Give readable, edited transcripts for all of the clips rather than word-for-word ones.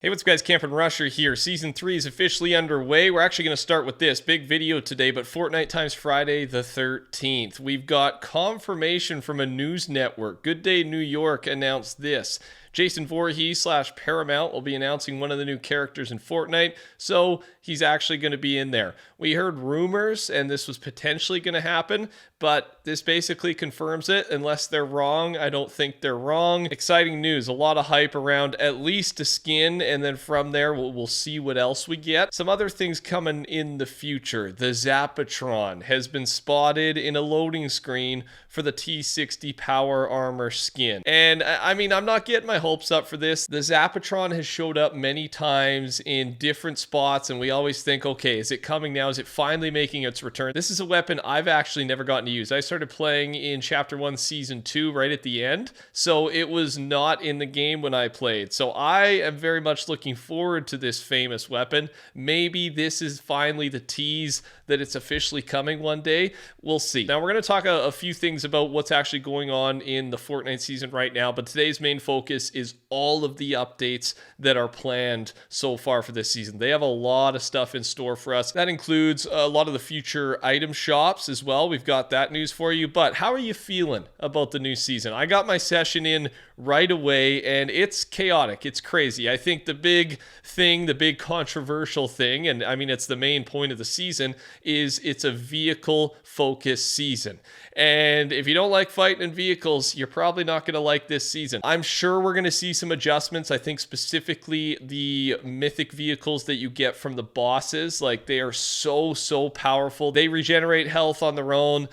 Hey, what's up guys, TheCampingRusher here. Season 3 is officially underway. We're actually going to start with this big video today, but Fortnite times Friday the 13th. We've got confirmation from a news network. Good Day New York announced this. Jason Voorhees / Paramount will be announcing one of the new characters in Fortnite, so he's actually going to be in there. We heard rumors, and this was potentially going to happen, but this basically confirms it. Unless they're wrong, I don't think they're wrong. Exciting news, a lot of hype around at least a skin, and then from there, we'll see what else we get. Some other things coming in the future. The Zapatron has been spotted in a loading screen for the T60 Power Armor skin. And I mean, I'm not getting my hopes up for this. The Zapatron has showed up many times in different spots, and we always think, okay, is it coming now? Is it finally making its return? This is a weapon I've actually never gotten to use. I started playing in Chapter 1, Season 2, right at the end, so it was not in the game when I played. So I am very much looking forward to this famous weapon. Maybe this is finally the tease that it's officially coming one day. We'll see. Now, we're going to talk a few things about what's actually going on in the Fortnite season right now, but today's main focus is all of the updates that are planned so far for this season. They have a lot of stuff in store for us. That includes a lot of the future item shops as well. We've got that news for you, but how are you feeling about the new season? I got my session in right away, and it's chaotic. It's crazy. I think the big thing, the big controversial thing, and I mean, it's the main point of the season, is it's a vehicle-focused season. And if you don't like fighting in vehicles, you're probably not going to like this season. I'm sure we're going to see some adjustments. I think specifically the mythic vehicles that you get from the bosses, like they are so powerful. They regenerate health on their own.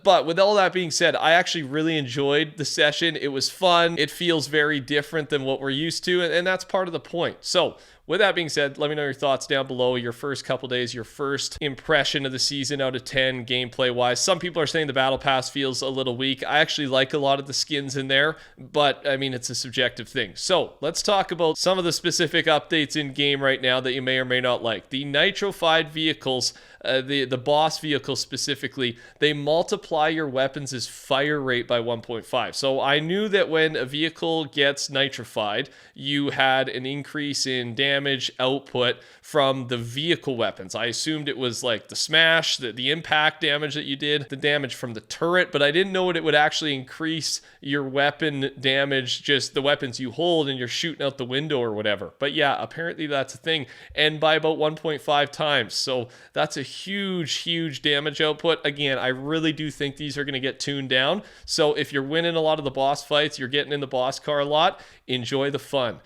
But with all that being said, I actually really enjoyed the session. It was fun. It feels very different than what we're used to, and that's part of the point. So with that being said, let me know your thoughts down below, your first couple days, your first impression of the season out of 10 gameplay-wise. Some people are saying the Battle Pass feels a little weak. I actually like a lot of the skins in there, but I mean, it's a subjective thing. So let's talk about some of the specific updates in game right now that you may or may not like. The nitrified vehicles, the boss vehicles specifically, they multiply your weapons' fire rate by 1.5. So I knew that when a vehicle gets nitrified, you had an increase in damage output from the vehicle weapons. I assumed it was like the smash, the impact damage that you did, the damage from the turret, but I didn't know it would actually increase your weapon damage, just the weapons you hold and you're shooting out the window or whatever. But yeah, apparently that's a thing, and by about 1.5 times. So that's a huge damage output. Again, I really do think these are going to get tuned down. So if you're winning a lot of the boss fights, you're getting in the boss car a lot, enjoy the fun.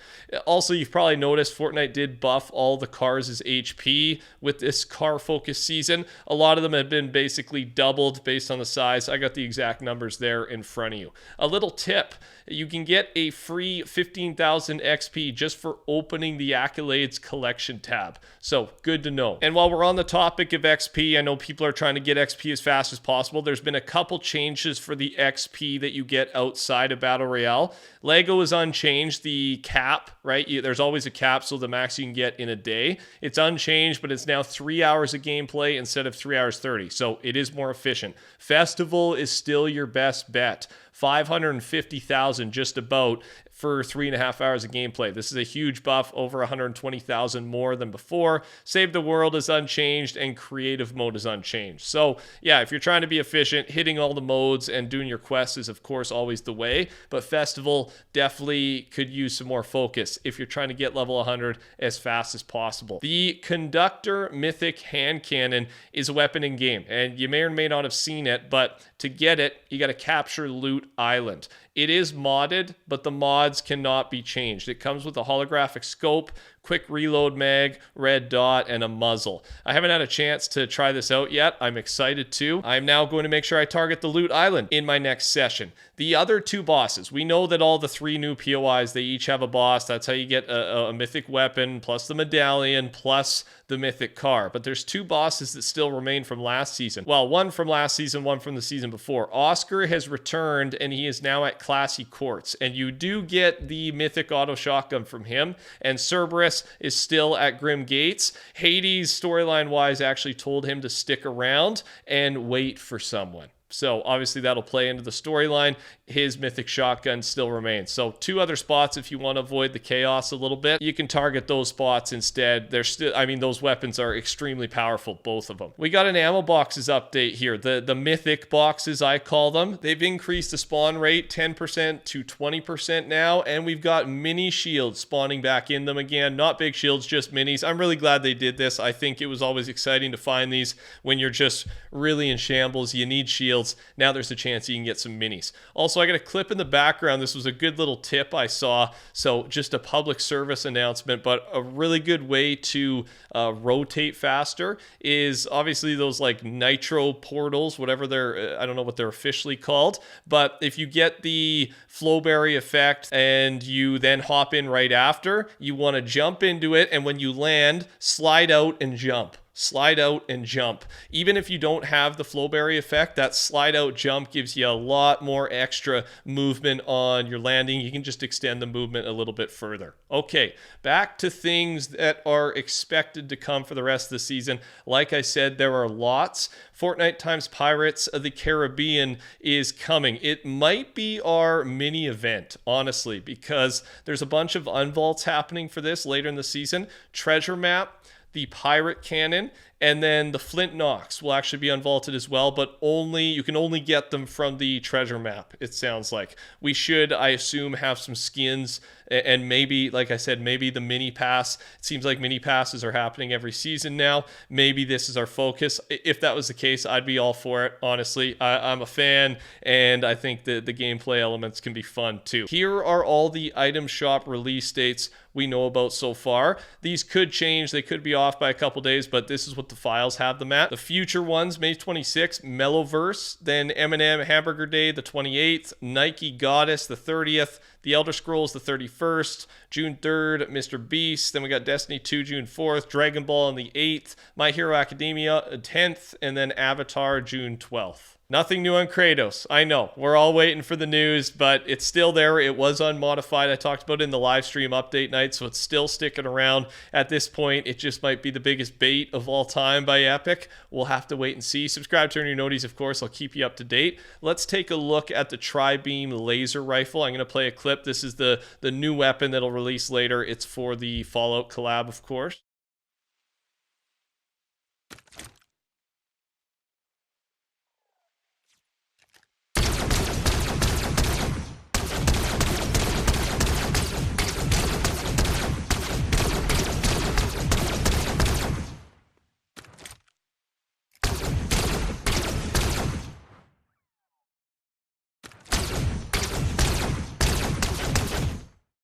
Also, you've probably noticed Fortnite did buff all the cars' HP with this car-focused season. A lot of them have been basically doubled based on the size. I got the exact numbers there in front of you. A little tip, you can get a free 15,000 XP just for opening the Accolades collection tab. So good to know. And while we're on the topic of XP, I know people are trying to get XP as fast as possible. There's been a couple changes for the XP that you get outside of Battle Royale. Lego is unchanged. The cap, right? There's always a cap, so the max you can get in a day. It's unchanged, but it's now 3 hours of gameplay instead of 3 hours 30. So it is more efficient. Festival is still your best bet. 550,000 just about for 3.5 hours of gameplay. This is a huge buff, over 120,000 more than before. Save the World is unchanged, and creative mode is unchanged. So yeah, if you're trying to be efficient, hitting all the modes and doing your quests is of course always the way, but Festival definitely could use some more focus if you're trying to get level 100 as fast as possible. The Conductor Mythic Hand Cannon is a weapon in game, and you may or may not have seen it, but to get it, you got to capture Loot Island. It is modded, but the mods cannot be changed. It comes with a holographic scope, quick reload mag, red dot, and a muzzle. I haven't had a chance to try this out yet. I'm excited to. I'm now going to make sure I target the Loot Island in my next session. The other two bosses, we know that all the 3 new POIs, they each have a boss. That's how you get a mythic weapon, plus the medallion, plus the mythic car. But there's 2 bosses that still remain from last season. Well, one from last season, one from the season before. Oscar has returned, and he is now at Classy Courts. And you do get the mythic auto shotgun from him. And Cerberus is still at Grim Gates. Hades, storyline-wise, actually told him to stick around and wait for someone. So obviously that'll play into the storyline. His mythic shotgun still remains. So 2 other spots if you want to avoid the chaos a little bit. You can target those spots instead. They're still, I mean, those weapons are extremely powerful, both of them. We got an ammo boxes update here. The mythic boxes, I call them. They've increased the spawn rate 10% to 20% now, and we've got mini shields spawning back in them again. Not big shields, just minis. I'm really glad they did this. I think it was always exciting to find these when you're just really in shambles. You need shields. Now there's a chance you can get some minis. Also, I got a clip in the background. This was a good little tip I saw. So just a public service announcement, but a really good way to rotate faster is obviously those like nitro portals, whatever they're, I don't know what they're officially called, but if you get the flowberry effect and you then hop in right after, you want to jump into it, and when you land, slide out and jump. Slide out and jump. Even if you don't have the flowberry effect, that slide out jump gives you a lot more extra movement on your landing. You can just extend the movement a little bit further. Okay, back to things that are expected to come for the rest of the season. Like I said, there are lots. Fortnite times Pirates of the Caribbean is coming. It might be our mini event, honestly, because there's a bunch of unvaults happening for this later in the season. Treasure map, the pirate cannon, and then the Flint Knocks will actually be unvaulted as well, but you can only get them from the treasure map, it sounds like. We should, I assume, have some skins, and maybe, like I said, maybe the mini pass. It seems like mini passes are happening every season now. Maybe this is our focus. If that was the case, I'd be all for it, honestly. I'm a fan, and I think the gameplay elements can be fun too. Here are all the item shop release dates we know about so far. These could change. They could be off by a couple days, but this is what the files have them at. The future ones, May 26th, Mellowverse, then M&M Hamburger Day the 28th, Nike Goddess the 30th, The Elder Scrolls the 31st, June 3rd, Mr. Beast, then we got Destiny 2 June 4th, Dragon Ball on the 8th, My Hero Academia 10th, and then Avatar June 12th. Nothing new on Kratos. I know, we're all waiting for the news, but it's still there. It was unmodified. I talked about it in the live stream update night, so it's still sticking around. At this point, it just might be the biggest bait of all time by Epic. We'll have to wait and see. Subscribe, turn your noties, of course. I'll keep you up to date. Let's take a look at the Tri-Beam laser rifle. I'm going to play a clip. This is the new weapon that'll release later. It's for the Fallout collab, of course.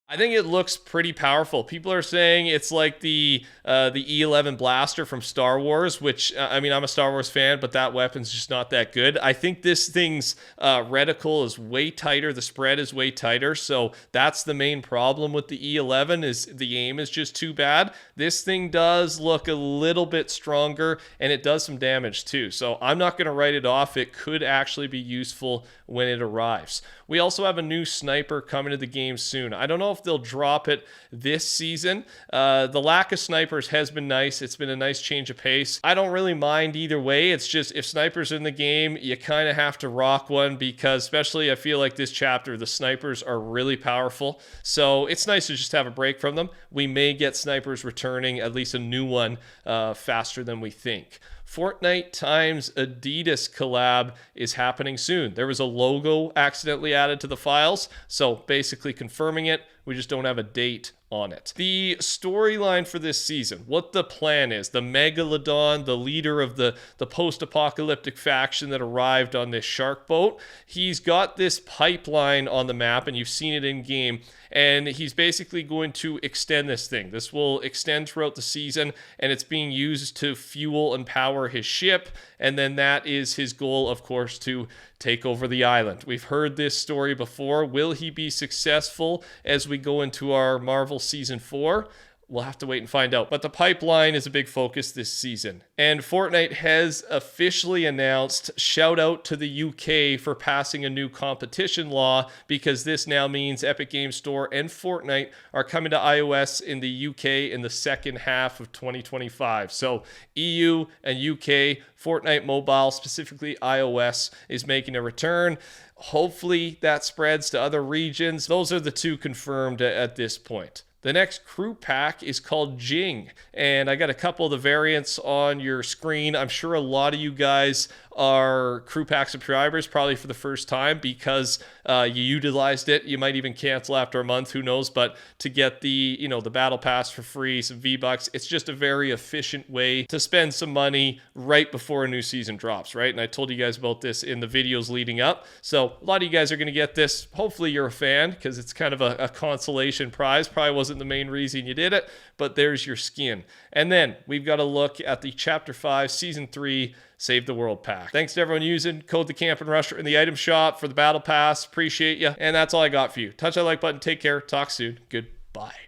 I think it looks pretty powerful. People are saying it's like the E11 blaster from Star Wars, which, I mean, I'm a Star Wars fan, but that weapon's just not that good. I think this thing's reticle is way tighter. The spread is way tighter, so that's the main problem with the E11 is the aim is just too bad. This thing does look a little bit stronger, and it does some damage too, so I'm not going to write it off. It could actually be useful when it arrives. We also have a new sniper coming to the game soon. I don't know if they'll drop it this season. The lack of snipers has been nice. It's been a nice change of pace. I don't really mind either way. It's just if snipers are in the game, you kind of have to rock one because especially I feel like this chapter, the snipers are really powerful. So it's nice to just have a break from them. We may get snipers returning, at least a new one, faster than we think. Fortnite times Adidas collab is happening soon. There was a logo accidentally added to the files, so basically confirming it. We just don't have a date on it. The storyline for this season, what the plan is, the Megalodon, the leader of the post-apocalyptic faction that arrived on this shark boat, he's got this pipeline on the map, and you've seen it in game, and he's basically going to extend this thing. This will extend throughout the season, and it's being used to fuel and power his ship, and then that is his goal, of course, to take over the island. We've heard this story before. Will he be successful as we go into our Marvel Season 4? We'll have to wait and find out. But the pipeline is a big focus this season. And Fortnite has officially announced, shout out to the UK for passing a new competition law, because this now means Epic Games Store and Fortnite are coming to iOS in the UK in the second half of 2025. So EU and UK, Fortnite Mobile, specifically iOS, is making a return. Hopefully that spreads to other regions. Those are the two confirmed at this point. The next crew pack is called Jing, and I got a couple of the variants on your screen. I'm sure a lot of you guys are crew pack subscribers, probably for the first time, because you utilized it. You might even cancel after a month, who knows, but to get the battle pass for free, some V-Bucks, it's just a very efficient way to spend some money right before a new season drops, right? And I told you guys about this in the videos leading up. So a lot of you guys are going to get this. Hopefully you're a fan, because it's kind of a consolation prize. Probably wasn't the main reason you did it, but there's your skin. And then we've got to look at the Chapter 5, Season 3, Save the World pack. Thanks to everyone using code TheCampingRusher in the item shop for the battle pass. Appreciate you. And that's all I got for you. Touch that like button. Take care. Talk soon. Goodbye.